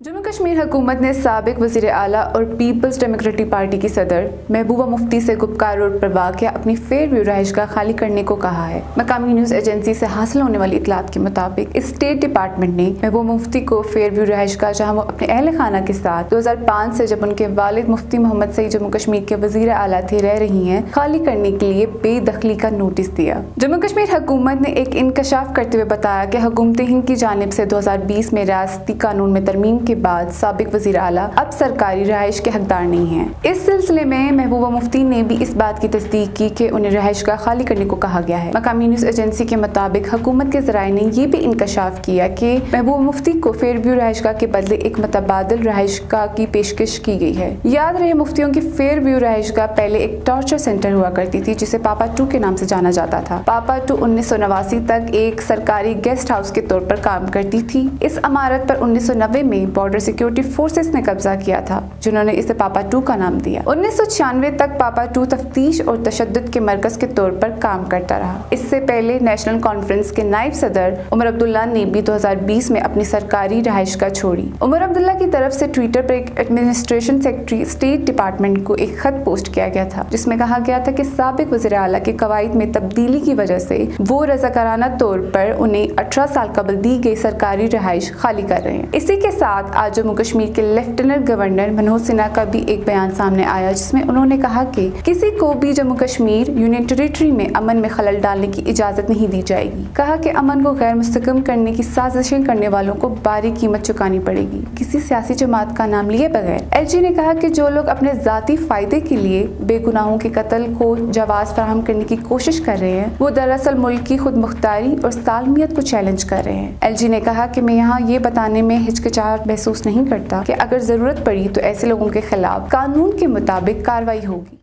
जम्मू कश्मीर हुकूमत ने साबिक वज़ीर आला और पीपल्स डेमोक्रेटिक पार्टी की सदर महबूबा मुफ्ती से गुपकार रोड पर वाक़या अपनी फेयर व्यू रहायशगाह खाली करने को कहा है। मकामी न्यूज़ एजेंसी से हासिल होने वाली इतलात के मुताबिक स्टेट डिपार्टमेंट ने महबूबा मुफ्ती को फेयर व्यू रहायशगाह जहाँ वो अपने अहल खाना के साथ 2005 से जब उनके वालिद मुफ्ती मोहम्मद सईद जम्मू कश्मीर के वज़ीर आला थे रह रही हैं, खाली करने के लिए बेदखली का नोटिस दिया। जम्मू कश्मीर हुकूमत ने एक इंकशाफ करते हुए बताया कि हुकूमत हिंद की जानिब से 2020 में रियासती कानून में तरमीम के बाद साबिक वज़ीर आला अब सरकारी रहायश के हकदार नहीं हैं। इस सिलसिले में महबूबा मुफ्ती ने भी इस बात की तस्दीक की कि उन्हें रहायशगाह खाली करने को कहा गया है। मकामी न्यूज़ एजेंसी के मुताबिक हुकूमत के ज़राए ने यह भी इंकशाफ किया कि महबूबा मुफ्ती को फेयर व्यू रहायशगाह के बदले एक मुतबादिल रहायशगाह की पेशकश की गई है। याद रहे, मुफ्तियों की फेयर व्यू रहायशगाह पहले एक टॉर्चर सेंटर हुआ करती थी जिसे पापा 2 के नाम से जाना जाता था। पापा 2 1989 तक एक सरकारी गेस्ट हाउस के तौर पर काम करती थी। इस इमारत पर 1990 में बॉर्डर सिक्योरिटी फोर्सेस ने कब्जा किया था, जिन्होंने इसे पापा 2 का नाम दिया। 1996 तक पापा 2 तफ्तीश और तशद्दुद के मरकज के तौर पर काम करता रहा। इससे पहले नेशनल कॉन्फ्रेंस के नायब सदर उमर अब्दुल्ला ने भी 2020 में अपनी सरकारी रहायशगाह छोड़ी। उमर अब्दुल्ला की तरफ से ट्विटर पर एक एडमिनिस्ट्रेशन सेक्रेटरी स्टेट डिपार्टमेंट को एक खत पोस्ट किया गया था, जिसमें कहा गया था कि साबिक वज़ीर आला के कवायद में तब्दीली की वजह से वो रज़ाकाराना तौर पर उन्हें 18 साल कबल दी गई सरकारी रहायश खाली कर रहे हैं। इसी के साथ आज जम्मू कश्मीर के लेफ्टिनेंट गवर्नर मनोज सिन्हा का भी एक बयान सामने आया, जिसमें उन्होंने कहा कि किसी को भी जम्मू कश्मीर यूनियन टेरिटरी में अमन में खलल डालने की इजाजत नहीं दी जाएगी। कहा कि अमन को गैर मुस्तकम करने की साजिशें करने वालों को भारी कीमत चुकानी पड़ेगी, किसी सियासी जमात का नाम लिए बगैर। एलजी ने कहा कि जो लोग अपने जाती फायदे के लिए बेगुनाहों के कत्ल को जवाज फराहम करने की कोशिश कर रहे हैं, वो दरअसल मुल्क की खुद मुख्तारी और सालमियत को चैलेंज कर रहे हैं। एलजी ने कहा कि मैं यहाँ ये बताने में हिचकिचाहट महसूस नहीं करता कि अगर जरूरत पड़ी तो ऐसे लोगों के खिलाफ कानून के मुताबिक कार्रवाई होगी।